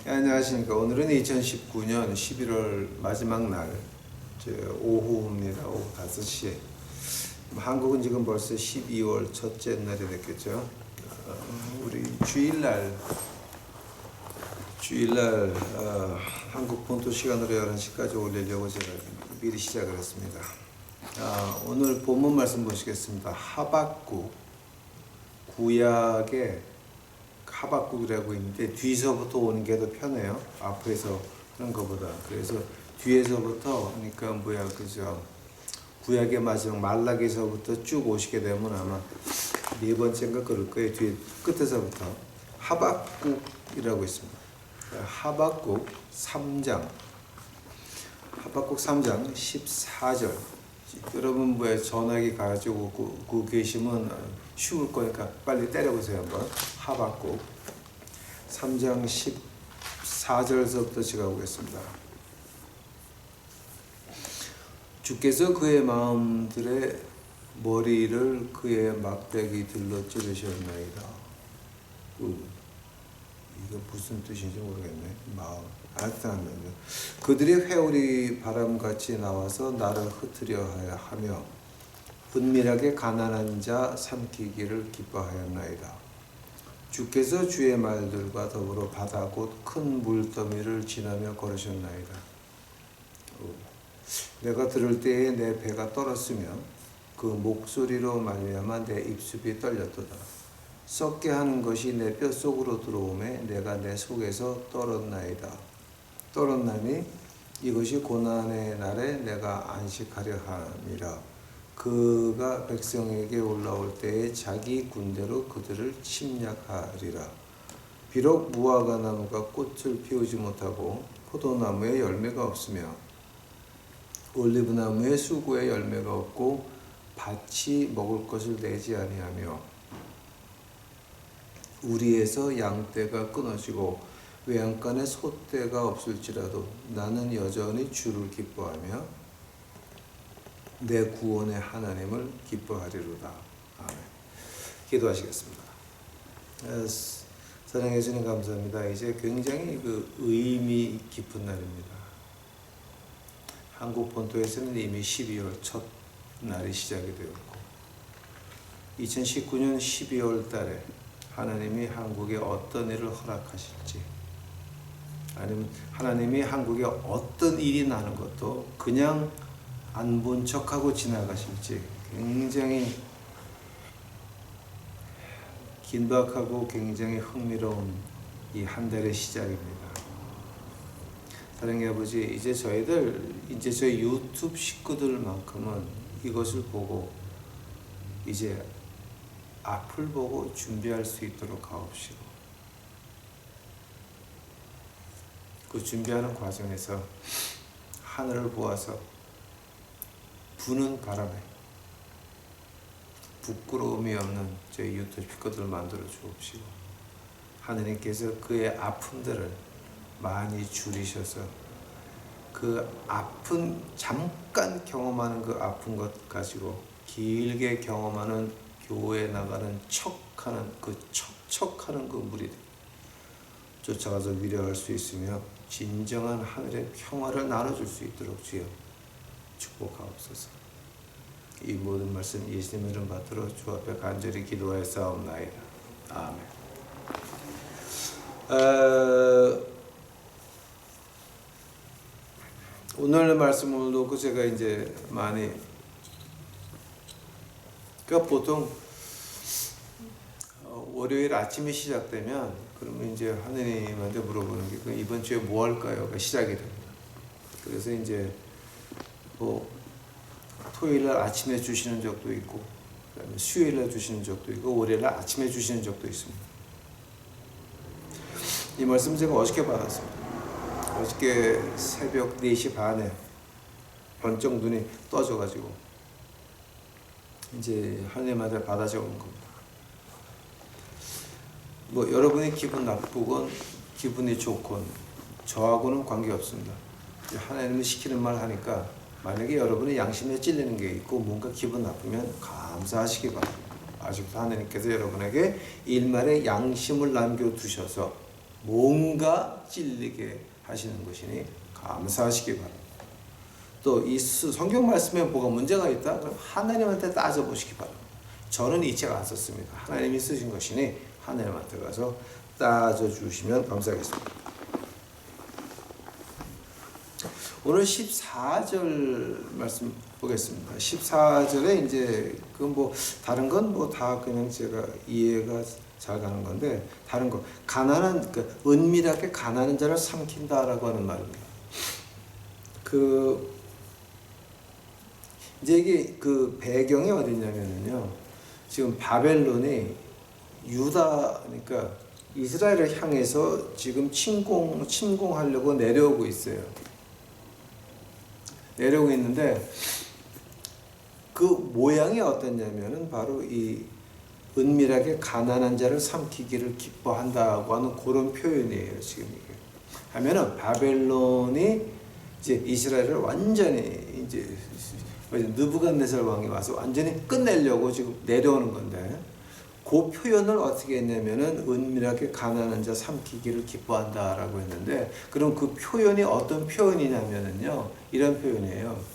안녕하십니까. 오늘은 2019년 11월 마지막 날 오후입니다. 오후 5시에. 한국은 지금 벌써 12월 첫째 날이 됐겠죠. 우리 주일날 한국 본토 시간으로 11시까지 올리려고 제가 미리 시작을 했습니다. 오늘 본문 말씀 보시겠습니다. 하박국, 구약의 하박국이라고 있는데 뒤에서부터 오는 게 더 편해요. 앞에서 그런 것보다. 그래서 뒤에서부터 그러니까 그죠. 구약의 마지막 말라기서부터 쭉 오시게 되면 아마 네 번째인가 그럴 거예요. 뒤에 끝에서부터 하박국이라고 있습니다. 하박국 3장 14절. 여러분 전화기 가지고 계시면 쉬울 거니까 빨리 때려보세요. 한번 하박국 3장 14절서부터 제가 보겠습니다. 주께서 그의 마음들의 머리를 그의 막대기들로 찌르셨나이다. 이거 무슨 뜻인지 모르겠네. 마음. 그들의 회오리 바람같이 나와서 나를 흩으려 하며 은밀하게 가난한 자 삼키기를 기뻐하였나이다. 주께서 주의 말들과 더불어 바다 곧 큰 물더미를 지나며 걸으셨나이다. 내가 들을 때에 내 배가 떨었으며 그 목소리로 말미암아 내 입술이 떨렸도다. 썩게 하는 것이 내 뼛속으로 들어오매 내가 내 속에서 떨었나니 이것이 고난의 날에 내가 안식하려 함이라. 그가 백성에게 올라올 때에 자기 군대로 그들을 침략하리라. 비록 무화과 나무가 꽃을 피우지 못하고 포도나무에 열매가 없으며 올리브나무에 수구에 열매가 없고 밭이 먹을 것을 내지 아니하며 우리에서 양떼가 끊어지고 외양간에 소떼가 없을지라도 나는 여전히 주를 기뻐하며 내 구원의 하나님을 기뻐하리로다. 아멘. 기도하시겠습니다. 사랑해 주님 감사합니다. 이제 굉장히 의미 깊은 날입니다. 한국 본토에서는 이미 12월 첫 날이 시작이 되었고 2019년 12월 달에 하나님이 한국에 어떤 일을 허락하실지 아니면 하나님이 한국에 어떤 일이 나는 것도 그냥 안 본 척하고 지나가실지 굉장히 긴박하고 굉장히 흥미로운 이 한 달의 시작입니다. 사랑의 아버지, 이제 저희 유튜브 식구들만큼은 이것을 보고 이제 앞을 보고 준비할 수 있도록 하옵시고 그 준비하는 과정에서 하늘을 보아서 부는 바람에 부끄러움이 없는 저희 유튜브 식구들을 만들어 주옵시고 하느님께서 그의 아픔들을 많이 줄이셔서 그 아픈 잠깐 경험하는 그 아픈 것 가지고 길게 경험하는 교회에 나가는 척하는 그 척척하는 그 무리들 쫓아가서 위로할 수 있으며 진정한 하늘의 평화를 나눠줄 수 있도록 주여 축복하옵소서. 이 모든 말씀 예수님의 이름 받들어 주 앞에 간절히 기도하였사옵나이다. 아멘. 오늘 말씀을 놓고 제가 이제 많이 보통 월요일 아침에 시작되면 그러면 이제 하느님한테 물어보는 게 이번 주에 뭐 할까요?가 시작이 됩니다. 그래서 이제 토요일 날 아침에 주시는 적도 있고 그다음에 수요일 날 주시는 적도 있고 월요일 날 아침에 주시는 적도 있습니다. 이 말씀 제가 어저께 받았습니다. 어저께 새벽 4시 반에 번쩍 눈이 떠져가지고 이제 하나님한테 받아 적은 겁니다. 여러분이 기분 나쁘건 기분이 좋건 저하고는 관계없습니다. 하나님이 시키는 말 하니까 만약에 여러분의 양심에 찔리는 게 있고 뭔가 기분 나쁘면 감사하시기 바랍니다. 아직도 하나님께서 여러분에게 일말의 양심을 남겨두셔서 뭔가 찔리게 하시는 것이니 감사하시기 바랍니다. 또 이 성경 말씀에 뭐가 문제가 있다? 그럼 하나님한테 따져보시기 바랍니다. 저는 이 책 안 썼습니다. 하나님이 쓰신 것이니 하나님한테 가서 따져주시면 감사하겠습니다. 오늘 14절 말씀 보겠습니다. 14절에 이제 그 뭐 다른 건 뭐 다 그냥 제가 이해가 잘 가는 건데, 다른 거 가난한 그 은밀하게 가난한 자를 삼킨다라고 하는 말입니다. 그 이제 이게 그 배경이 어디냐면요, 지금 바벨론이 유다, 그러니까 이스라엘을 향해서 지금 침공하려고 내려오고 있어요. 내려오고 있는데 그 모양이 어떠냐면은 바로 이 은밀하게 가난한 자를 삼키기를 기뻐한다고 하는 그런 표현이에요. 지금 이게 하면은 바벨론이 이제 이스라엘을 완전히 이제 느부갓네살 왕이 와서 완전히 끝내려고 지금 내려오는 건데, 그 표현을 어떻게 했냐면은 은밀하게 가난한 자 삼키기를 기뻐한다라고 했는데, 그럼 그 표현이 어떤 표현이냐면은요, 이런 표현이에요.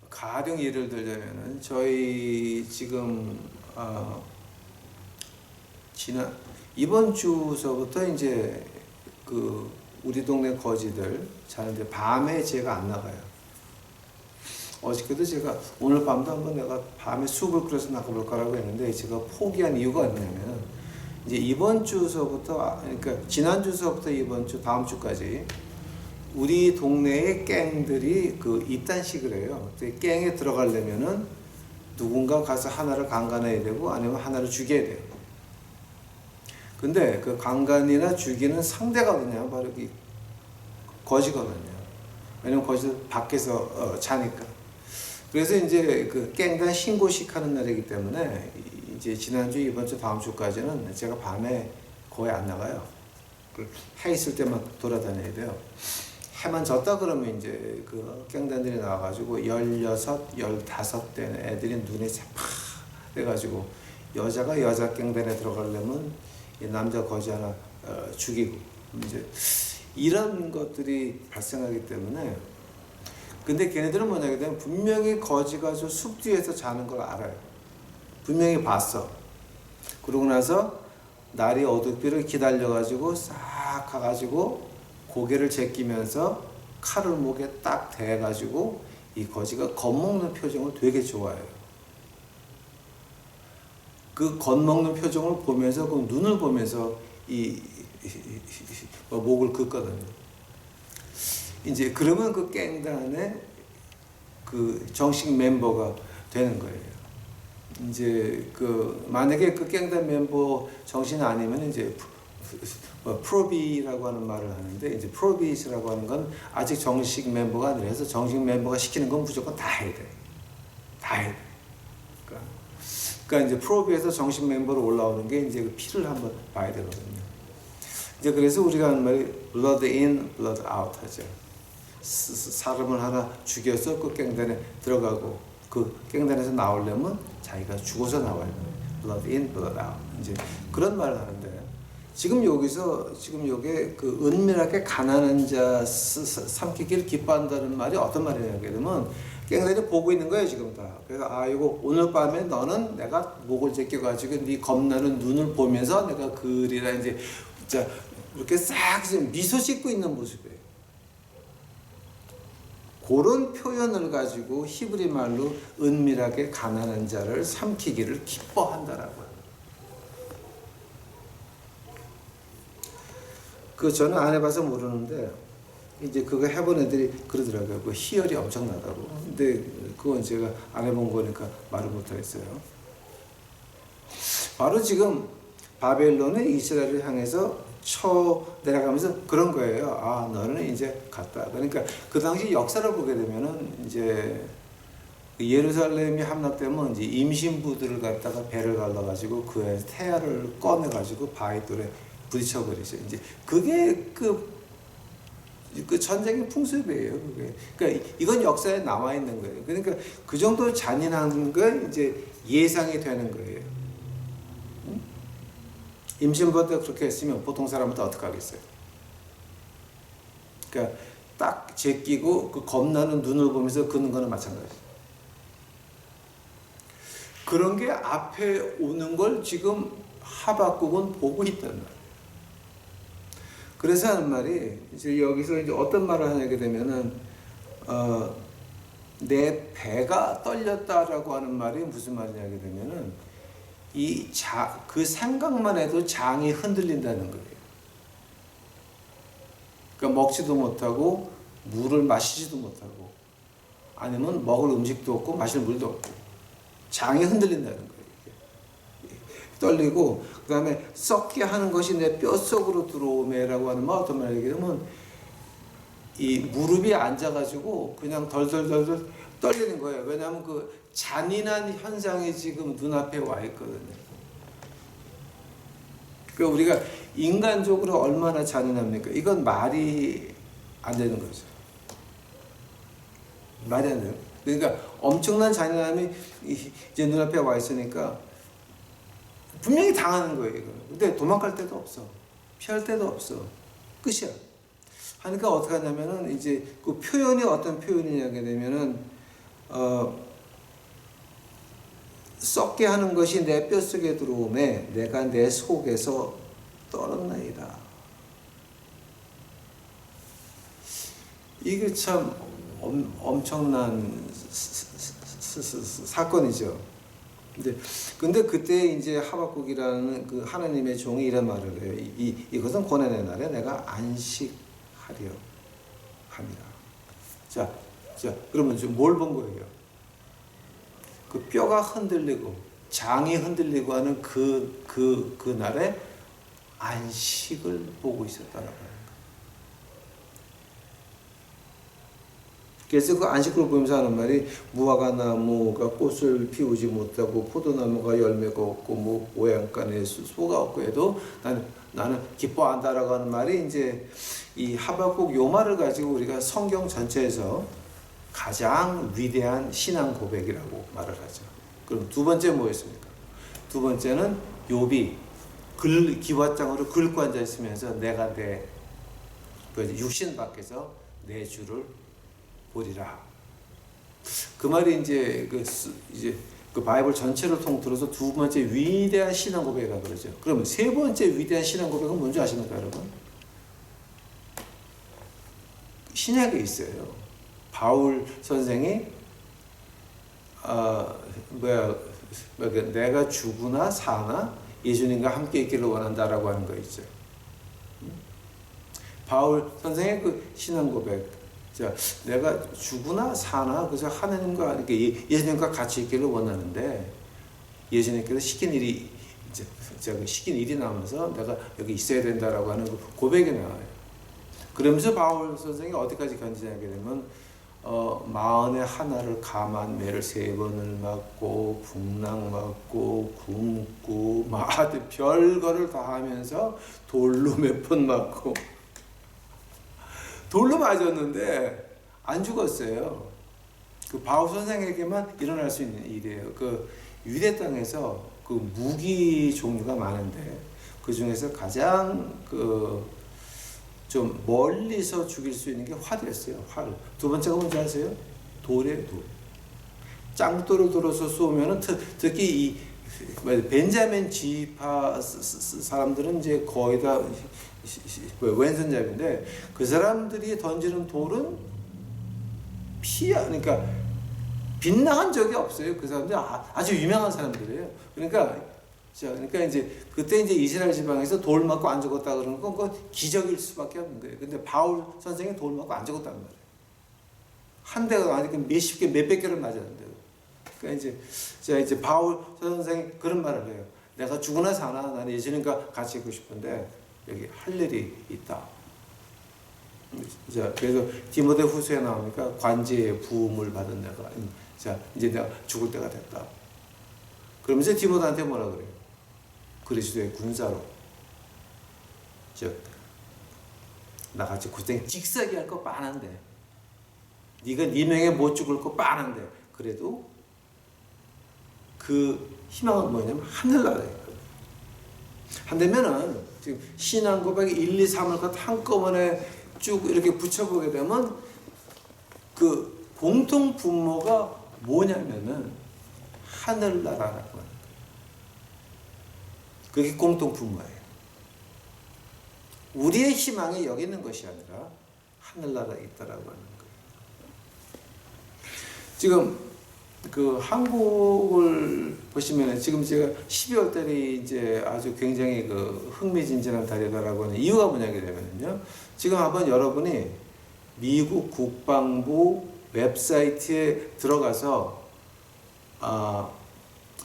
가령 예를 들자면은 저희 지금 이번 주서부터 이제 그 우리 동네 거지들 자는데 밤에 제가 안 나가요. 어저께도 제가 오늘 밤도 한번 내가 밤에 숲을 끓여서 나가볼까라고 했는데, 제가 포기한 이유가 뭐냐면 이제 이번 주서부터, 그러니까 지난 주서부터 이번 주 다음 주까지 우리 동네의 갱들이 그 입단식을 해요. 갱에 들어가려면은 누군가 가서 하나를 강간해야 되고 아니면 하나를 죽여야 돼요. 근데 그 강간이나 죽이는 상대가 어디냐? 바로 이 거지거든요. 왜냐면 거지 밖에서 자니까. 그래서 이제 그 갱단 신고식 하는 날이기 때문에 이제 지난주, 이번 주, 다음 주까지는 제가 밤에 거의 안 나가요. 해 있을 때만 돌아다녀야 돼요. 해만 졌다 그러면 이제 그 갱단들이 나와가지고 16, 15 된 애들이 눈에 새파래가지고 여자가 여자 갱단에 들어가려면 남자 거지 하나 죽이고, 이제 이런 것들이 발생하기 때문에. 근데 걔네들은 뭐냐, 그러면 분명히 거지가 저 숲 뒤에서 자는 걸 알아요. 분명히 봤어. 그러고 나서 날이 어둡기를 기다려가지고 싹 가가지고 고개를 제끼면서 칼을 목에 딱 대가지고 이 거지가 겁먹는 표정을 되게 좋아해요. 그 겁먹는 표정을 보면서, 그 눈을 보면서 목을 긋거든요. 이제 그러면 그 갱단의 그 정식 멤버가 되는 거예요. 이제 그 만약에 그 갱단 멤버 정신 아니면 이제 프로비라고 하는 말을 하는데, 이제 프로비라고 하는 건 아직 정식 멤버가 아니라서 정식 멤버가 시키는 건 무조건 다 해야 돼. 다 해야 돼. 그러니까 이제 프로비에서 정식 멤버로 올라오는 게 이제 그 피를 한번 봐야 되거든요. 이제 그래서 우리가 하는 말이 blood in, blood out 하죠. 사람을 하나 죽여서 그 갱단에 들어가고 그 갱단에서 나오려면 자기가 죽어서 나와야 돼요. blood in, blood out. 이제 그런 말을 하는데, 지금 여기서 지금 요게 그 은밀하게 가난한 자 삼키기를 기뻐한다는 말이 어떤 말이냐 그러면, 갱단이 보고 있는 거예요 지금 다. 그래서 이거 오늘 밤에 너는 내가 목을 제껴가지고 네 겁나는 눈을 보면서 내가 그리라, 이제 진짜 이렇게 싹 미소 짓고 있는 모습이에요. 그런 표현을 가지고 히브리 말로 은밀하게 가난한 자를 삼키기를 기뻐한다라고요. 그 저는 안 해봐서 모르는데 이제 그거 해본 애들이 그러더라고요. 그 희열이 엄청나다고. 근데 그건 제가 안 해본 거니까 말을 못하겠어요. 바로 지금 바벨론의 이스라엘을 향해서 내려가면서 그런 거예요. 너는 이제 갔다. 그러니까 그 당시 역사를 보게 되면은 이제 예루살렘이 함락되면 이제 임신부들을 갖다가 배를 갈라가지고 그 애 태아를 꺼내가지고 바위돌에 부딪혀버리죠. 이제 그게 그 전쟁의 풍습이에요. 그게. 그러니까 이건 역사에 남아 있는 거예요. 그러니까 그 정도 잔인한 건 이제 예상이 되는 거예요. 임신부 때 그렇게 했으면 보통 사람은 어떻게 하겠어요? 그러니까 딱 제끼고 그 겁나는 눈을 보면서 걷는 거는 마찬가지. 그런 게 앞에 오는 걸 지금 하박국은 보고 있단 말이에요. 그래서 하는 말이 이제 여기서 이제 어떤 말을 하게 되면은 내 배가 떨렸다라고 하는 말이 무슨 말이냐 하게 되면은 그 생각만 해도 장이 흔들린다는 거예요. 그러니까 먹지도 못하고 물을 마시지도 못하고 아니면 먹을 음식도 없고 마실 물도 없고 장이 흔들린다는 거예요. 떨리고 그 다음에 썩게 하는 것이 내 뼛속으로 들어오매라고 하는 말 어떤 말이냐면 이 무릎이 앉아가지고 그냥 덜덜덜덜 떨리는 거예요. 왜냐하면 그 잔인한 현상이 지금 눈앞에 와 있거든요. 그러니까 우리가 인간적으로 얼마나 잔인합니까? 이건 말이 안 되는 거죠. 말이 안 돼요. 그러니까 엄청난 잔인함이 이제 눈앞에 와 있으니까 분명히 당하는 거예요. 이거. 근데 도망갈 데도 없어. 피할 데도 없어. 끝이야. 하니까 어떻게 하냐면은 이제 그 표현이 어떤 표현이냐게 되면은 썩게 하는 것이 내 뼛속에 들어오매 내가 내 속에서 떨었나이다. 이게 참 엄청난 사건이죠. 근데 그때 이제 하박국이라는 그 하나님의 종이 이런 말을 해요. 이것은 고난의 날에 내가 안식하려 합니다. 자, 그러면 지금 뭘 본 거예요? 그 뼈가 흔들리고 장이 흔들리고 하는 그 날에 안식을 보고 있었다라고 하는 거예요. 그래서 그 안식을 보면서 하는 말이 무화과 나무가 꽃을 피우지 못하고 포도나무가 열매가 없고 뭐 오양간에 소가 없고 해도 나는 기뻐한다라고 하는 말이 이제 이 하박국 요 말을 가지고 우리가 성경 전체에서 가장 위대한 신앙 고백이라고 말을 하죠. 그럼 두 번째 뭐였습니까? 두 번째는 욥이 기와장으로 긁고 앉아 있으면서 내가 내 육신 밖에서 내 주를 보리라. 그 말이 이제 그 바이블 전체를 통틀어서 두 번째 위대한 신앙 고백이라고 그러죠. 그러면 세 번째 위대한 신앙 고백은 뭔지 아십니까, 여러분? 신약에 있어요. 바울 선생이 내가 죽으나 사나 예수님과 함께 있기를 원한다라고 하는 거 있죠. 바울 선생의 그 신앙 고백. 자, 내가 죽으나 사나 그래서 하나님과 예수님과 같이 있기를 원하는데 예수님께서 시킨 일이 나오면서 내가 여기 있어야 된다라고 하는 고백이 나와요. 그러면서 바울 선생이 어디까지 견지하게 되면 마흔의 하나를 감한 매를 3번을 맞고 풍랑 맞고 굶고 하여튼 별거를 다 하면서 돌로 몇 번 맞고 돌로 맞았는데 안 죽었어요. 그 바울 선생에게만 일어날 수 있는 일이에요. 그 유대 땅에서 그 무기 종류가 많은데 그 중에서 가장 좀 멀리서 죽일 수 있는 게 활이었어요. 활. 두 번째가 뭔지 아세요? 돌이에요, 돌. 짱돌을 들어서 쏘면은 특히 이 벤자민 지파 사람들은 이제 거의 다 왼손잡이인데 그 사람들이 던지는 돌은 그러니까 빗나간 적이 없어요. 그 사람들 아주 유명한 사람들이에요. 그러니까 이제 그때 이제 이스라엘 지방에서 돌 맞고 안 죽었다 그러는 건 그건 기적일 수밖에 없는 거예요. 근데 바울 선생이 돌 맞고 안 죽었단 말이에요. 한 대가 아니고 몇십 개, 몇백 개를 맞았는데요. 그러니까 이제 바울 선생이 그런 말을 해요. 내가 죽으나 사나 나는 예수님과 같이 있고 싶은데 여기 할 일이 있다. 자, 그래서 디모데 후서에 나오니까 관제의 부음을 받은 내가 이제 내가 죽을 때가 됐다. 그러면서 디모데한테 뭐라 그래요? 그리스도의 군사로 나같이 고생 직사기 할 거 빤한데 네가 네 명에 못 죽을 거 빤한데 그래도 그 희망은 뭐냐면 하늘나라예요. 한다면은 지금 신앙 고백 1, 2, 3을 한꺼번에 쭉 이렇게 붙여보게 되면 그 공통 분모가 뭐냐면은 하늘나라라고 하는 거예요. 그게 공통 분모예요. 우리의 희망이 여기 있는 것이 아니라 하늘나라에 있다라고 하는 거예요. 지금 그 한국을 보시면은 지금 제가 12월 달이 이제 아주 굉장히 그 흥미진진한 달이다라고 하는 이유가 뭐냐게 되면요. 지금 한번 여러분이 미국 국방부 웹사이트에 들어가서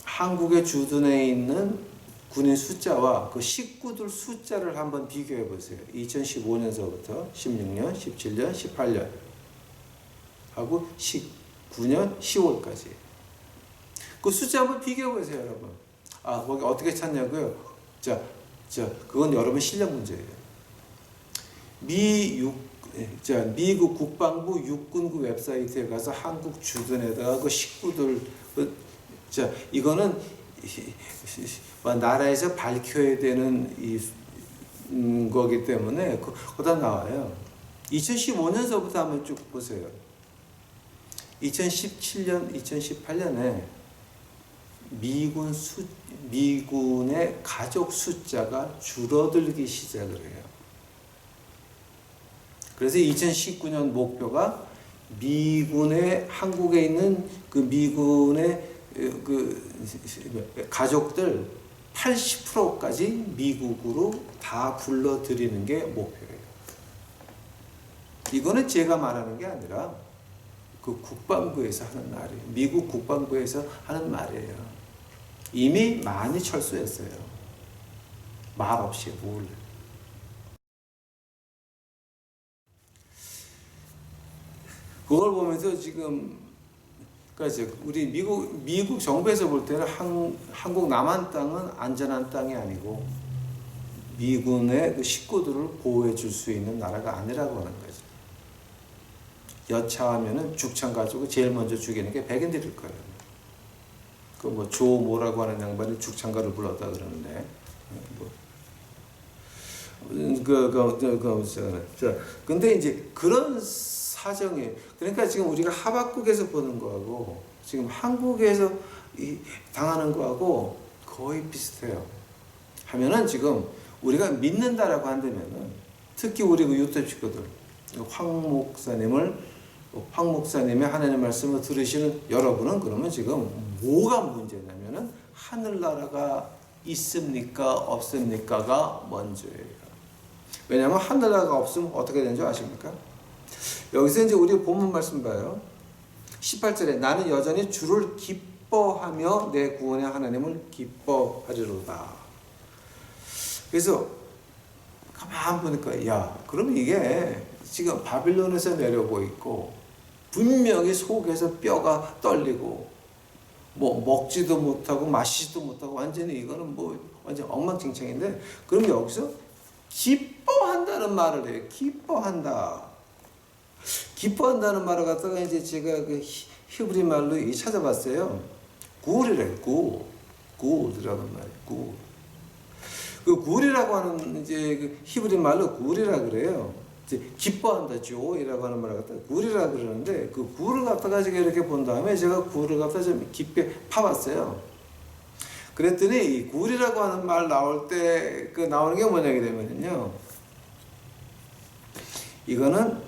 한국에 주둔해 있는 군인 숫자와 그 식구들 숫자를 한번 비교해 보세요. 2015년서부터 16년, 17년, 18년 하고 19년 10월까지 그 숫자 한번 비교해 보세요, 여러분. 거기 어떻게 찾냐고요? 그건 여러분 실력 문제예요. 미국 국방부 육군부 웹사이트에 가서 한국 주둔에다가 그 식구들 이거는 나라에서 밝혀야 되는 거기 때문에 거기다 나와요. 2015년서부터 한번 쭉 보세요. 2017년, 2018년에 미군의 가족 숫자가 줄어들기 시작을 해요. 그래서 2019년 목표가 한국에 있는 그 미군의 그 가족들 80%까지 미국으로 다 불러들이는 게 목표예요. 이거는 제가 말하는 게 아니라 그 국방부에서 하는 말이에요. 미국 국방부에서 하는 말이에요. 이미 많이 철수했어요. 말 없이 몰래. 그걸 보면서 지금 그러니까 우리 미국 정부에서 볼 때는 한국 남한 땅은 안전한 땅이 아니고 미군의 그 식구들을 보호해 줄 수 있는 나라가 아니라고 하는 거죠. 여차하면은 죽창 가지고 제일 먼저 죽이는 게 백인들일 거예요. 그 뭐 조 뭐라고 하는 양반이 죽창가를 불렀다 그러는데 근데 이제 그런 사정이 그러니까 지금 우리가 하박국에서 보는 거하고 지금 한국에서 당하는 거하고 거의 비슷해요. 하면은 지금 우리가 믿는다라고 한다면은 특히 우리 그 유튜브 친구들 황 목사님의 하나님의 말씀을 들으시는 여러분은 그러면 지금 뭐가 문제냐면은 하늘나라가 있습니까 없습니까가 먼저예요. 왜냐하면 하늘나라가 없으면 어떻게 되는 줄 아십니까? 여기서 이제 우리 본문 말씀 봐요. 18절에 나는 여전히 주를 기뻐하며 내 구원의 하나님을 기뻐하리로다. 그래서 가만 보니까 그러면 이게 지금 바빌론에서 내려오고 있고 분명히 속에서 뼈가 떨리고 뭐 먹지도 못하고 마시지도 못하고 완전히 이거는 뭐 완전 엉망진창인데 그럼 여기서 기뻐한다는 말을 해요. 기뻐한다는 말을 갖다가 이제 제가 그 히브리 말로 찾아봤어요. 구울이래요. 구울이라는 말이에요. 그 구울이라고 하는 이제 그 히브리 말로 구울이라 그래요. 이제 기뻐한다죠. 이라고 하는 말을 갖다가 구울이라 그러는데 그 구울을 갖다가 제가 이렇게 본 다음에 제가 구울을 갖다가 좀 깊게 파봤어요. 그랬더니 이 구울이라고 하는 말 나올 때 그 나오는 게 뭐냐게 되면요. 이거는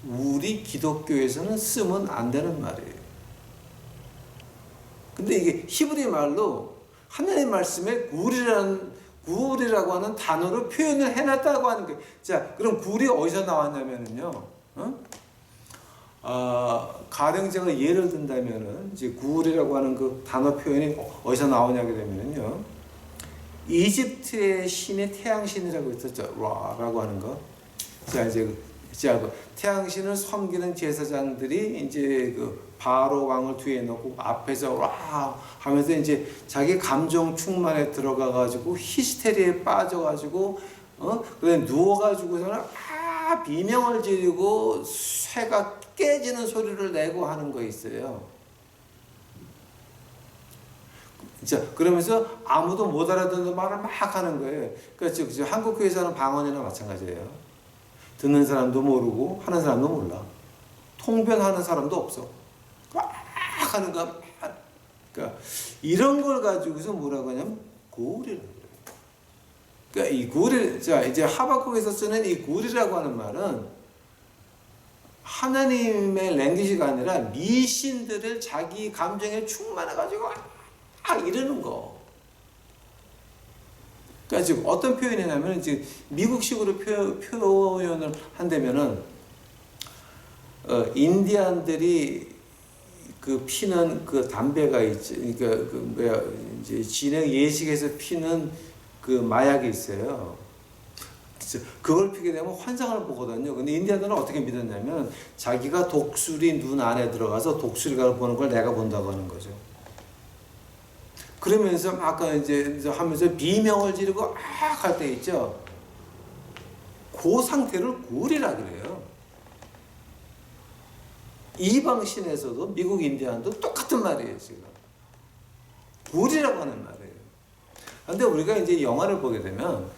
우리 기독교에서는 쓰면 안 되는 말이에요. 근데 이게 히브리 말로 하나님의 말씀에 구울이라고 하는 단어로 표현을 해놨다고 하는 거예요. 자, 그럼 구울이 어디서 나왔냐면요. 가령제가 예를 든다면은 이제 구울이라고 하는 그 단어 표현이 어디서 나오냐게 되면요. 이집트의 신이 태양신이라고 있었죠. 라라고 하는 거. 그 태양신을 섬기는 제사장들이 이제 그 바로 왕을 뒤에 놓고 앞에서 와 하면서 이제 자기 감정 충만에 들어가 가지고 히스테리에 빠져 가지고 그래 누워 가지고서는 비명을 지르고 쇠가 깨지는 소리를 내고 하는 거 있어요. 자, 그러면서 아무도 못 알아듣는 말을 막 하는 거예요. 그러니까 지금 한국 교회에서는 방언이나 마찬가지예요. 듣는 사람도 모르고 하는 사람도 몰라. 통변하는 사람도 없어. 막 하는 거. 그러니까 이런 걸 가지고서 뭐라고 하냐면 구울이라고 해요. 그러니까 이 구울, 자 이제 하박국에서 쓰는 이 구울이라고 하는 말은 하나님의 랭귀지가 아니라 미신들을 자기 감정에 충만해가지고 이러는 거. 그러니까 지금 어떤 표현이냐면 지금 미국식으로 표현을 한다면은 인디안들이 그 피는 그 담배가 있지, 그러니까 그 뭐야 이제 진행 예식에서 피는 그 마약이 있어요. 그걸 피게 되면 환상을 보거든요. 근데 인디안들은 어떻게 믿었냐면 자기가 독수리 눈 안에 들어가서 독수리가 보는 걸 내가 본다고 하는 거죠. 그러면서 아까 이제 하면서 비명을 지르고 할 때 있죠. 그 상태를 구울이라 그래요. 이방신에서도 미국 인디안도 똑같은 말이에요, 지금. 구울이라고 하는 말이에요. 근데 우리가 이제 영화를 보게 되면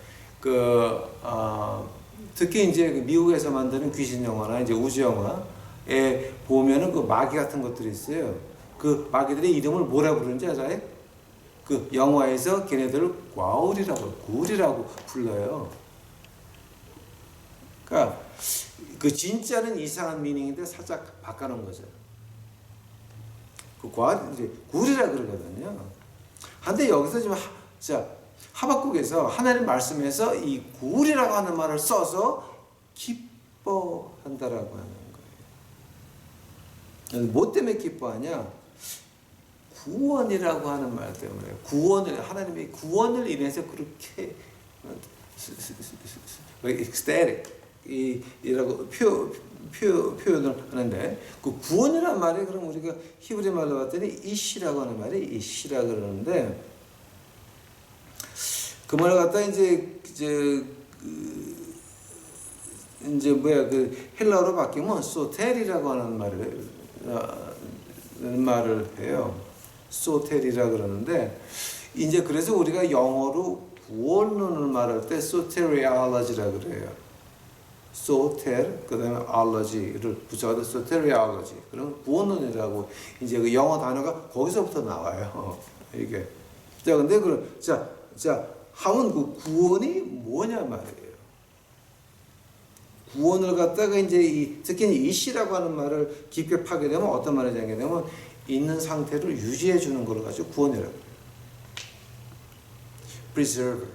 특히 이제 미국에서 만드는 귀신 영화나 이제 우주 영화에 보면은 그 마귀 같은 것들이 있어요. 그 마귀들의 이름을 뭐라 부르는지 알아요? 그 영화에서 걔네들을 구울이라고 불러요. 그러니까 그 진짜는 이상한 미닝인데 살짝 바꿔놓은 거죠. 그 이제 구울이라 그러거든요. 근데 여기서 지금 하박국에서 하나님 말씀에서 이 구울이라고 하는 말을 써서 기뻐한다라고 하는 거예요. 뭐 때문에 기뻐하냐? 구원이라고 하는 말 때문에 하나님의 구원을 인해서 그렇게 ecstatic이라고 표현을 하는데 그 구원이라는 말이 그럼 우리가 히브리 말로 봤더니 이시라고 하는 말이 이시라 그러는데 그 말을 갖다 이제 헬라어로 바뀌면 소텔이라고 하는 말을 해요. 소텔이라 그러는데 이제 그래서 우리가 영어로 구원론을 말할 때 소테리올로지라 그래요. 소텔 그다음에 알러지를 붙여서 소테리올로지. 그럼 구원론이라고 이제 그 영어 단어가 거기서부터 나와요. 이게 근데 하면 그 구원이 뭐냐 말이에요. 구원을 갖다가 이제 특히 이시라고 하는 말을 깊게 파게 되면 어떤 말을 하게 되면 있는 상태를 유지해 주는 걸 가지고 구원이라고 해요. preserve.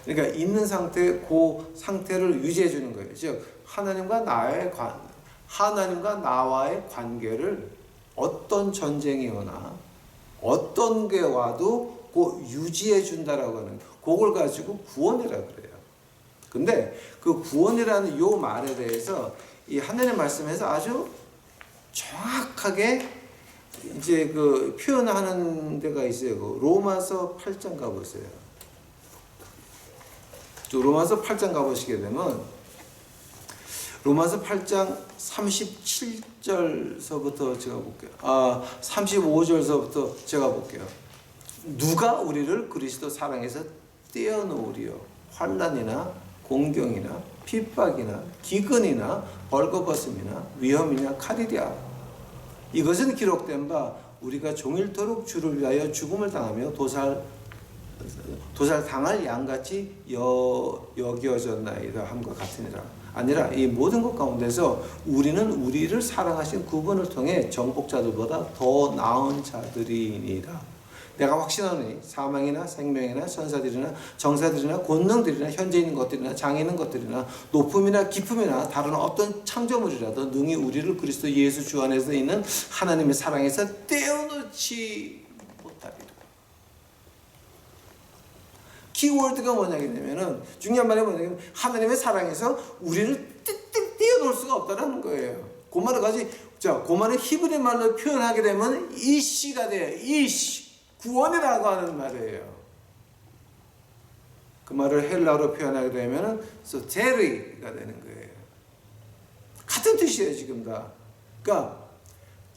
그러니까 있는 상태, 그 상태를 유지해 주는 거예요. 즉 하나님과 나와의 관계를 어떤 전쟁이 오나 어떤 게 와도 그 유지해 준다라고 하는 그걸 가지고 구원이라고 그래요. 근데 그 구원이라는 요 말에 대해서 이 하나님의 말씀에서 아주 정확하게 이제 그 표현하는 데가 있어요. 그 로마서 8장 가보세요. 로마서 8장 가보시게 되면 로마서 8장 37절서부터 제가 볼게요. 35절서부터 제가 볼게요. 누가 우리를 그리스도 사랑에서 떼어놓으리요? 환난이나 공경이나 핍박이나 기근이나 벌거벗음이나 위험이나 칼이랴. 이것은 기록된 바 우리가 종일토록 주를 위하여 죽음을 당하며 도살 당할 양같이 여겨졌나이다 함과 같으니라. 아니라 이 모든 것 가운데서 우리는 우리를 사랑하신 그분을 통해 정복자들보다 더 나은 자들이니라. 내가 확신하노니 사망이나 생명이나 천사들이나 정사들이나 권능들이나 현재 있는 것들이나 장애 있는 것들이나 높음이나 깊음이나 다른 어떤 창조물이라도 능히 우리를 그리스도 예수 주 안에서 있는 하나님의 사랑에서 떼어놓지 못하리라. 키워드가 뭐냐면은 중요한 말이 뭐냐면 하나님의 사랑에서 우리를 떼어놓을 수가 없다라는 거예요. 그 말을 그 말을 히브리 말로 표현하게 되면 이시가 돼요. 이시. 구원이라고 하는 말이에요. 그 말을 헬라어로 표현하게 되면 소테리가 되는 거예요. 같은 뜻이에요, 지금 다. 그러니까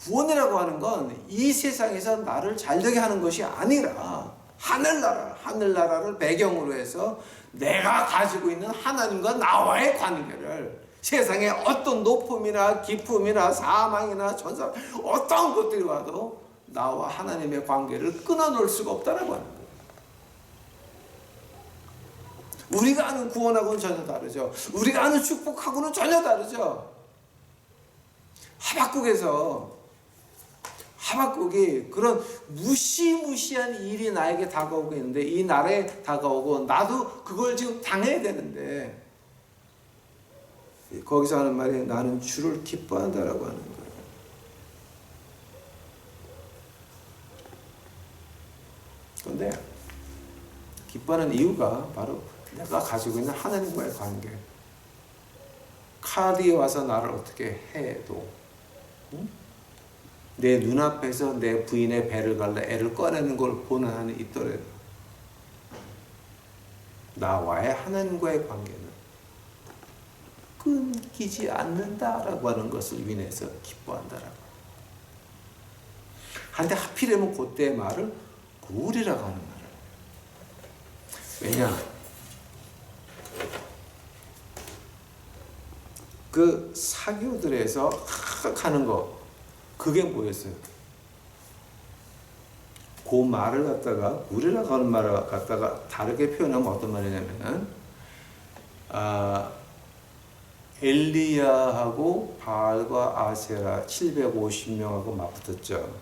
구원이라고 하는 건 이 세상에서 나를 잘되게 하는 것이 아니라 하늘나라를 배경으로 해서 내가 가지고 있는 하나님과 나와의 관계를 세상에 어떤 높음이나 깊음이나 사망이나 전사 어떤 것들이 와도 나와 하나님의 관계를 끊어놓을 수가 없다라고 하는 거예요. 우리가 아는 구원하고는 전혀 다르죠. 우리가 아는 축복하고는 전혀 다르죠. 하박국이 그런 무시무시한 일이 나에게 다가오고 있는데, 이 나라에 다가오고 나도 그걸 지금 당해야 되는데, 거기서 하는 말이 나는 주를 기뻐한다라고 하는 거예요. 그런데 기뻐하는 이유가 바로 내가 가지고 있는 하나님과의 관계. 칼이 와서 나를 어떻게 해도 내 눈앞에서 내 부인의 배를 갈라 애를 꺼내는 걸 보는 한이 있더라도 나와의 하나님과의 관계는 끊기지 않는다라고 하는 것을 인해서 기뻐한다라고. 한데 하필이면 그때의 말을 구울이라고 하는 말을. 왜냐? 그 사교들에서 하는 거, 그게 뭐였어요? 그 말을 갖다가, 구울이라고 하는 말을 갖다가 다르게 표현하면 어떤 말이냐면은, 엘리야하고 바알과 아세라 750명하고 맞붙었죠.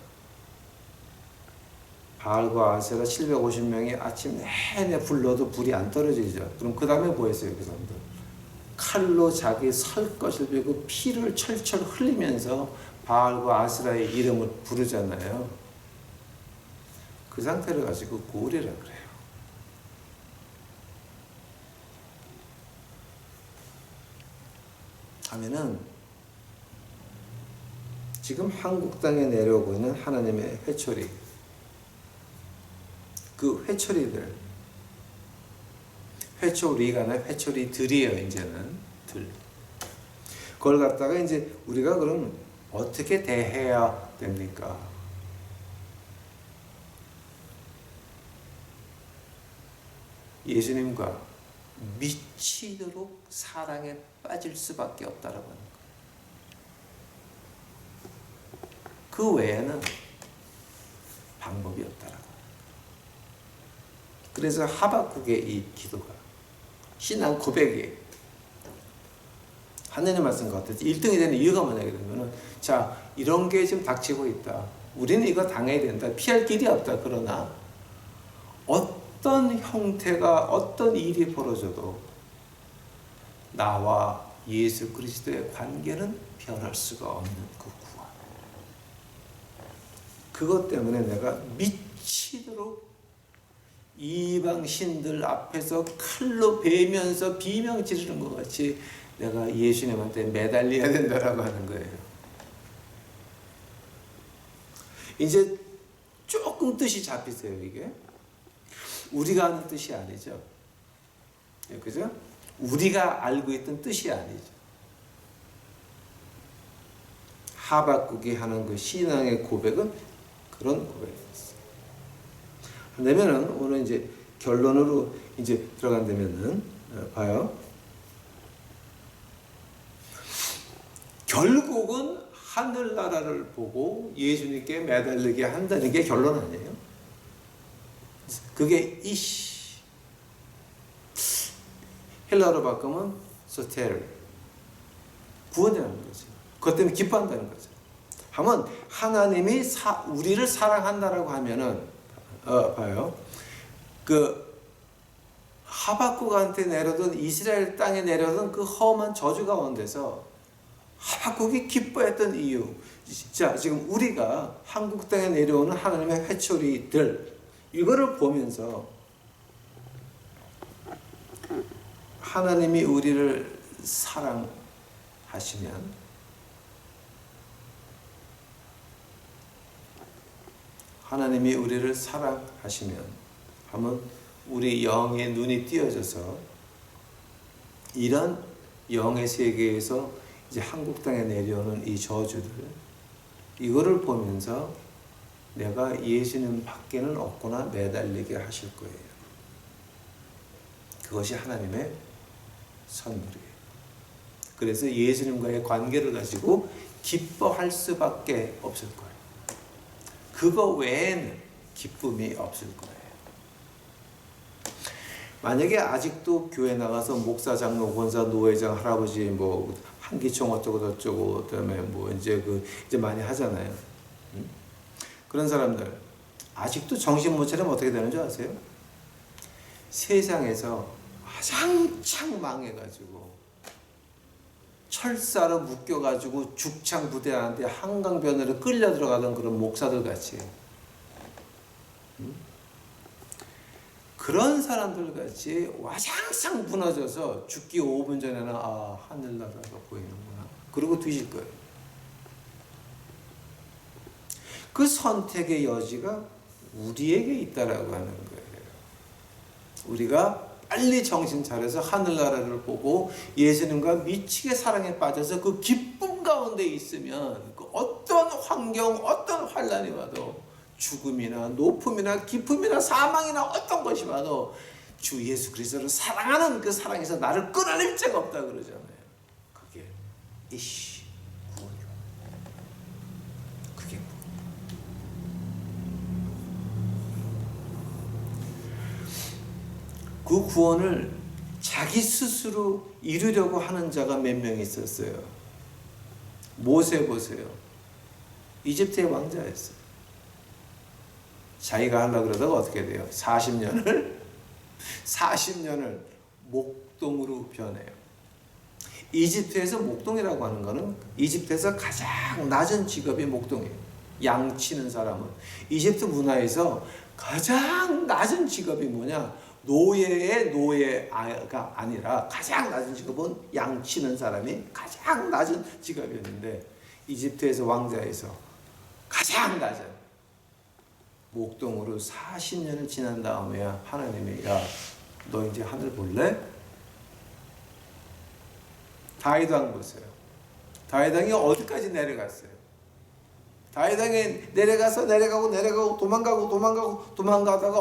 바알과 아세라 750명이 아침 내내 불러도 불이 안 떨어지죠. 그럼 그 다음에 뭐 했어요, 그 사람들? 칼로 자기 살 것을 베고 피를 철철 흘리면서 바알과 아세라의 이름을 부르잖아요. 그 상태를 가지고 구울이라 그래요. 하면은 지금 한국 땅에 내려오고 있는 하나님의 회초리, 그 회초리들, 회초리가 아니라 회초리들이에요. 이제는 들. 그걸 갖다가 이제 우리가 그럼 어떻게 대해야 됩니까? 예수님과 미치도록 사랑에 빠질 수밖에 없다라고 하는 거예요. 그 외에는 방법이 없다라고. 그래서 하박국의 이 기도가, 신앙 고백이 하나님 말씀 같아서 1등이 되는 이유가 뭐냐 그러면은, 자, 이런 게 지금 닥치고 있다. 우리는 이거 당해야 된다. 피할 길이 없다. 그러나 어떤 형태가, 어떤 일이 벌어져도 나와 예수 그리스도의 관계는 변할 수가 없는 그 구원. 그것 때문에 내가 미치도록 이방 신들 앞에서 칼로 베면서 비명 지르는 것 같이 내가 예수님한테 매달려야 된다라고 하는 거예요. 이제 조금 뜻이 잡히세요. 이게 우리가 아는 뜻이 아니죠. 그죠? 우리가 알고 있던 뜻이 아니죠. 하박국이 하는 그 신앙의 고백은 그런 고백이었어요. 그러면은 오늘 이제 결론으로 이제 들어간다면은 봐요. 결국은 하늘나라를 보고 예수님께 매달리게 한다는 게 결론 아니에요? 그게 이시. 헬라어로 바꾸면 소테르. 구원이라는 거죠. 그것 때문에 기뻐한다는 거죠. 하면 하나님이 우리를 사랑한다라고 하면은 봐요. 그 하박국한테 내려던, 이스라엘 땅에 내려던 그 험한 저주 가운데서 하박국이 기뻐했던 이유. 자, 지금 우리가 한국 땅에 내려오는 하나님의 회초리들, 이거를 보면서 하나님이 우리를 사랑하시면 하면 우리 영의 눈이 띄어져서 이런 영의 세계에서 이제 한국 땅에 내려오는 이 저주들, 이거를 보면서 내가 예수님 밖에는 없구나 매달리게 하실 거예요. 그것이 하나님의 선물이에요. 그래서 예수님과의 관계를 가지고 기뻐할 수밖에 없을 거예요. 그거 외에는 기쁨이 없을 거예요. 만약에 아직도 교회 나가서 목사, 장로, 권사, 노회장, 할아버지, 뭐 한기총 어쩌고 저쩌고, 그다음에 뭐 이제 많이 하잖아요. 그런 사람들 아직도 정신 못 차리면 어떻게 되는 줄 아세요? 세상에서 와장창 망해가지고 철사로 묶여가지고 죽창 부대한테 한강변으로 끌려 들어가던 그런 목사들 같이 그런 사람들 같이 와장창 무너져서 죽기 5분 전에는 하늘나라가 보이는구나 그러고 뒤질 거예요. 그 선택의 여지가 우리에게 있다라고 하는 거예요. 우리가 빨리 정신 차려서 하늘나라를 보고 예수님과 미치게 사랑에 빠져서 그 기쁨 가운데 있으면 그 어떤 환경, 어떤 환난이 와도 죽음이나 높음이나 기쁨이나 사망이나 어떤 것이 와도 주 예수 그리스도를 사랑하는 그 사랑에서 나를 끊어낼 자가 없다 그러잖아요. 그게 구원이요. 그게 그 구원을 자기 스스로 이루려고 하는 자가 몇 명 있었어요. 모세 보세요. 이집트의 왕자였어요. 자기가 하려고 그러다가 어떻게 돼요? 40년을 목동으로 변해요. 이집트에서 목동이라고 하는 거는 이집트에서 가장 낮은 직업이 목동이에요. 양 치는 사람은. 이집트 문화에서 가장 낮은 직업이 뭐냐? 노예의 노예가 아니라 가장 낮은 직업은 양 치는 사람이 가장 낮은 직업이었는데 이집트에서 왕자에서 가장 낮은 목동으로 40년을 지난 다음에야 하나님이 너 이제 하늘 볼래? 다윗 왕 보세요. 다윗 왕이 어디까지 내려갔어요? 다윗 왕이 내려가고 도망가다가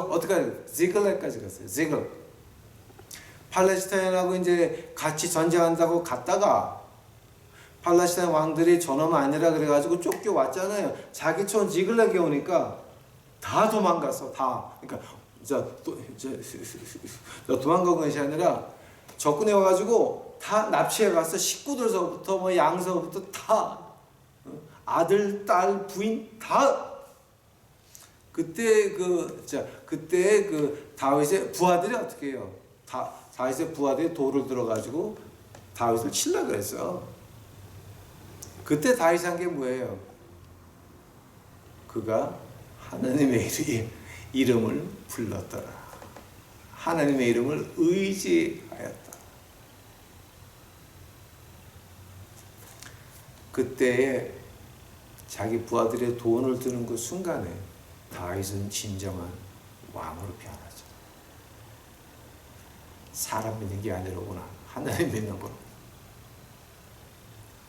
어떻게 해요? 지글렉까지 갔어요. 지글. 팔레스타인하고 이제 같이 전쟁한다고 갔다가 팔레스타인 왕들이 저놈 아니라 그래가지고 쫓겨왔잖아요. 자기 촌 지글렉에 오니까 다 도망갔어. 다. 그러니까 도망간 것이 아니라 접근해 와가지고 다 납치해 갔어. 식구들서부터 뭐 양서부터 다 아들, 딸, 부인 다. 그때 다윗의 부하들이 어떻게 해요? 다윗의 부하들이 돌을 들어가지고 다윗을 치려고 그랬어. 그때 다윗이 한 게 뭐예요? 그가 하나님의 이름을 불렀더라. 하나님의 이름을 의지하였다. 그때에 자기 부하들의 돈을 드는 그 순간에 다윗은 진정한 왕으로 변하죠. 사람 믿는 게 아니로구나. 하나님 믿는 거로.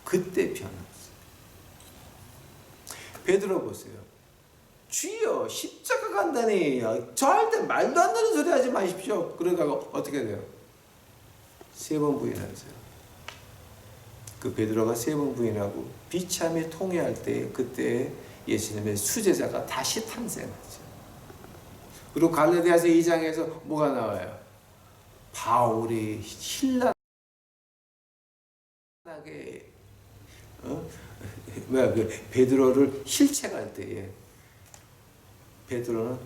그때 변하죠. 베드로 보세요. 주여 십자가 간다니 절대 말도 안 되는 소리 하지 마십시오. 그러다가 어떻게 돼요? 3번 부인하세요. 그 베드로가 3번 부인하고 비참에 통회할 때 그때 예수님의 수제자가 다시 탄생하죠. 그리고 갈라디아서 2장에서 뭐가 나와요? 바울이 신랄하게 베드로를 실책할 때에 베드로는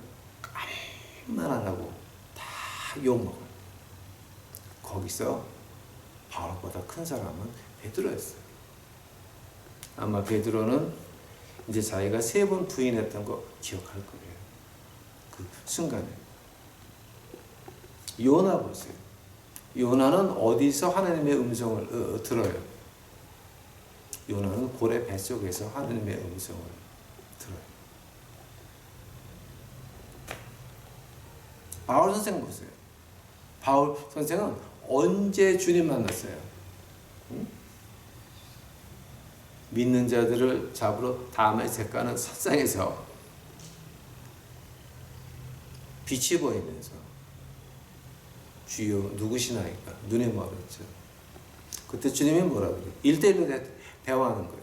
아무만 안 하고 다 욕먹어요. 거기서 바울보다 큰 사람은 베드로였어요. 아마 베드로는 이제 자기가 3번 부인했던 거 기억할 거예요. 그 순간에. 요나 보세요. 요나는 어디서 하나님의 음성을 들어요? 요나는 고래 뱃속에서 하나님의 음성을 들어요. 바울 선생 보세요. 바울 선생은 언제 주님 만났어요? 응? 믿는 자들을 잡으러 다음에 색가는 sat상에서 빛이 보이면서 주여 누구시나이까 눈에 멀었죠. 그때 주님이 뭐라 그래요? 1대1로 대화하는 거예요.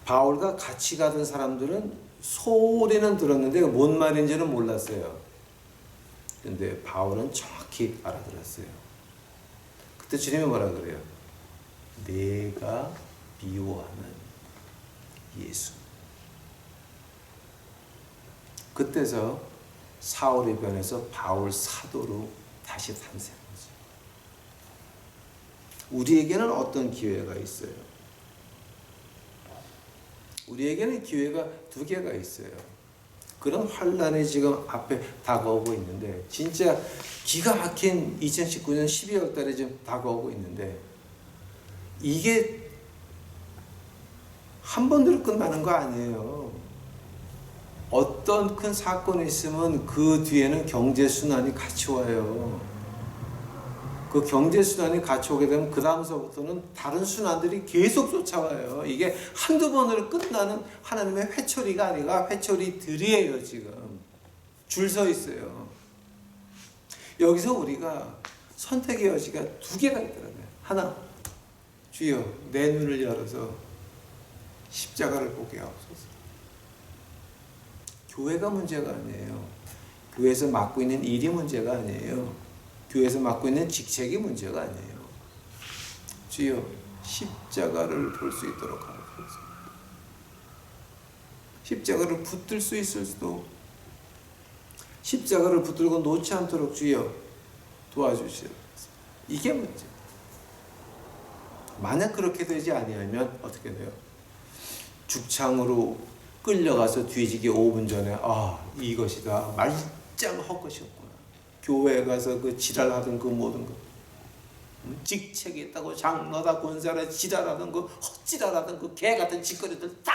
바울과 같이 가던 사람들은 소리는 들었는데 뭔 말인지는 몰랐어요. 근데 바울은 정확히 알아들었어요. 그때 주님이 뭐라 그래요? 내가 미워하는 예수. 그때서 사울이 변해서 바울 사도로 다시 탄생한 거죠. 우리에게는 어떤 기회가 있어요? 우리에게는 기회가 두 개가 있어요. 그런 환란이 지금 앞에 다가오고 있는데 진짜 기가 막힌 2019년 12월 달에 지금 다가오고 있는데 이게 한 번으로 끝나는 거 아니에요. 어떤 큰 사건이 있으면 그 뒤에는 경제순환이 같이 와요. 그 경제순환이 같이 오게 되면 그 다음서부터는 다른 순환들이 계속 쫓아와요. 이게 한두 번으로 끝나는 하나님의 회초리가 아니라 회초리들이에요. 지금 줄 서 있어요. 여기서 우리가 선택의 여지가 두 개가 있더라고요. 하나, 주여 내 눈을 열어서 십자가를 보게 하옵소서. 교회가 문제가 아니에요. 교회에서 맡고 있는 일이 문제가 아니에요. 교회에서 맡고 있는 직책이 문제가 아니에요. 주여 십자가를 볼 수 있도록 하옵소서. 십자가를 붙들 수 있을 수도 십자가를 붙들고 놓지 않도록 주여 도와주시옵소서. 이게 문제. 만약 그렇게 되지 아니하면 어떻게 돼요? 죽창으로 끌려가서 뒤지기 5분 전에 이것이다 말짱 헛것이었구나. 교회에 가서 그 지랄하던 그 모든 거 직책이 있다고 장로다 권사라 지랄하던 그 헛지랄하던 그 개같은 짓거리들 다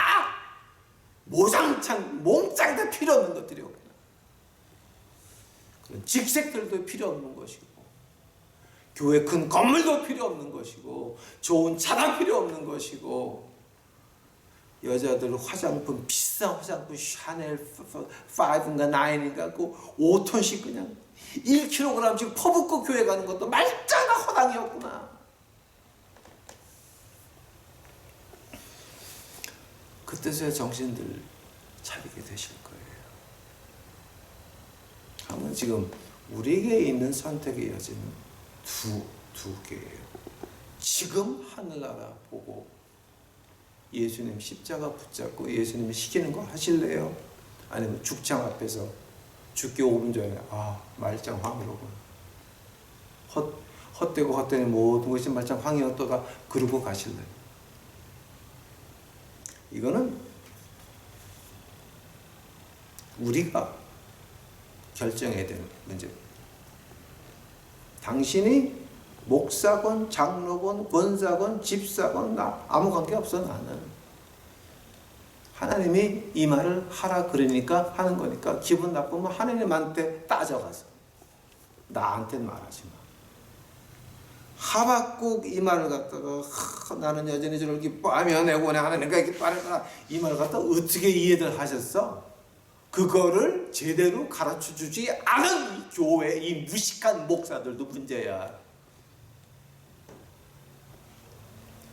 모장창 몽땅 다 필요 없는 것들이었구나. 그런 직책들도 필요 없는 것이고 교회 큰 건물도 필요 없는 것이고 좋은 차도 필요 없는 것이고 여자들 화장품 비싼 화장품 샤넬 5인가 9인가 그 5톤씩 그냥 1kg씩 퍼붓고 교회 가는 것도 말짱한 허당이었구나. 그때서야 정신들 차리게 되실 거예요. 하면 지금 우리에게 있는 선택의 여지는 두 개예요. 지금 하늘나라 보고 예수님 십자가 붙잡고 예수님이 시키는 거 하실래요? 아니면 죽창 앞에서 죽기 5분 전에 말짱 황이로구나. 헛되고 헛되는 모든 것이 말짱 황이었다가 그러고 가실래요? 이거는 우리가 결정해야 되는 문제입니다. 당신이 목사건, 장로건, 권사건, 집사건 나 아무 관계 없어. 나는 하나님이 이 말을 하라 그러니까 하는 거니까 기분 나쁘면 하나님한테 따져가서 나한테 말하지 마. 하박국 이 말을 갖다가 나는 여전히 저를 기뻐하며 내 원해 하나님과 기뻐하라 이 말을 갖다가 어떻게 이해를 하셨어? 그거를 제대로 가르쳐주지 않은 이 교회 이 무식한 목사들도 문제야.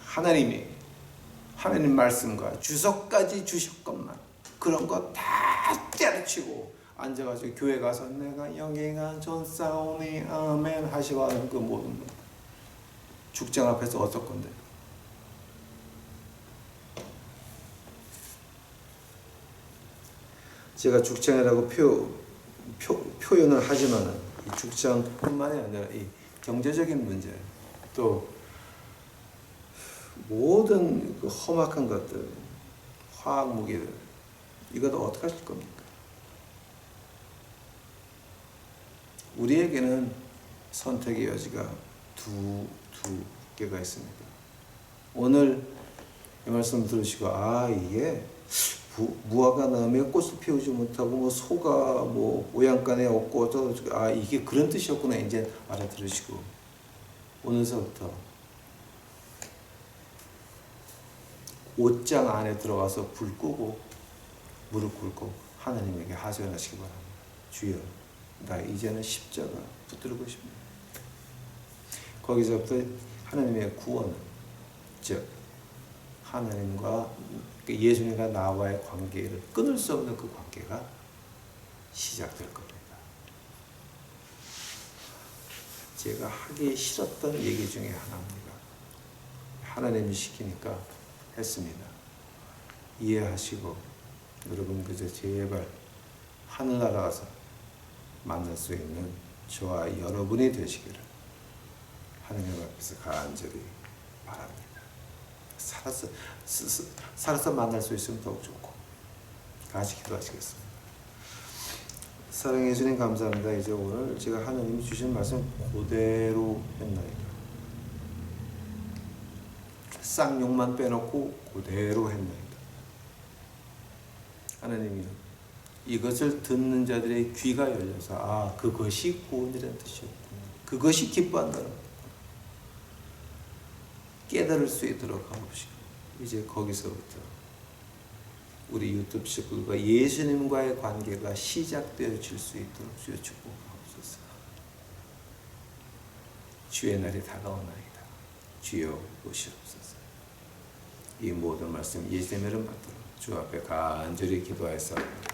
하나님이 하나님 말씀과 주석까지 주셨건만 그런 거 다 때려치고 앉아가지고 교회 가서 내가 영예가 존싸오니 아멘 하시고 하는 그 모든 것 죽장 앞에서 어쩔 건데. 제가 죽장이라고 표현을 하지만은 이 죽장뿐만이 아니라 이 경제적인 문제 또 모든 그 험악한 것들, 화학 무기들, 이것도 어떻게 하실 겁니까? 우리에게는 선택의 여지가 두 개가 있습니다. 오늘 이 말씀 들으시고 이게 무화과 나무에 꽃을 피우지 못하고 뭐 소가 뭐 모양간에 없고 이게 그런 뜻이었구나 이제 알아들으시고 오늘서부터 옷장 안에 들어가서 불 끄고 무릎 꿇고 하나님에게 하소연하시기 바랍니다. 주여, 나 이제는 십자가 붙들고 싶습니다. 거기서부터 하나님의 구원, 즉 하나님과 예수님과 나와의 관계를 끊을 수 없는 그 관계가 시작될 겁니다. 제가 하기 싫었던 얘기 중에 하나입니다. 하나님이 시키니까 했습니다. 이해하시고 여러분 그저 제발 하늘나라 가서 만날 수 있는 저와 여러분이 되시기를 하나님 앞에서 간절히 바랍니다. 살아서 만날 수 있으면 더욱 좋고 같이 기도하시겠습니다. 사랑해 주님 감사합니다. 이제 오늘 제가 하나님이 주신 말씀 그대로 했나이다. 쌍욕만 빼놓고 그대로 했나이다. 하나님이 이것을 듣는 자들의 귀가 열려서 그것이 구원이라는 뜻이었구나. 그것이 기뻐한다는 것. 깨달을 수 있도록 하옵시고 이제 거기서부터 우리 유튜브 식구들과 예수님과의 관계가 시작되어질 수 있도록 주여 축복하옵소서. 주의 날이 다가오나이다. 주여 오시옵소서. 이 모든 말씀 예수님의 이름 받들어 주 앞에 간절히 기도하였사옵나이다.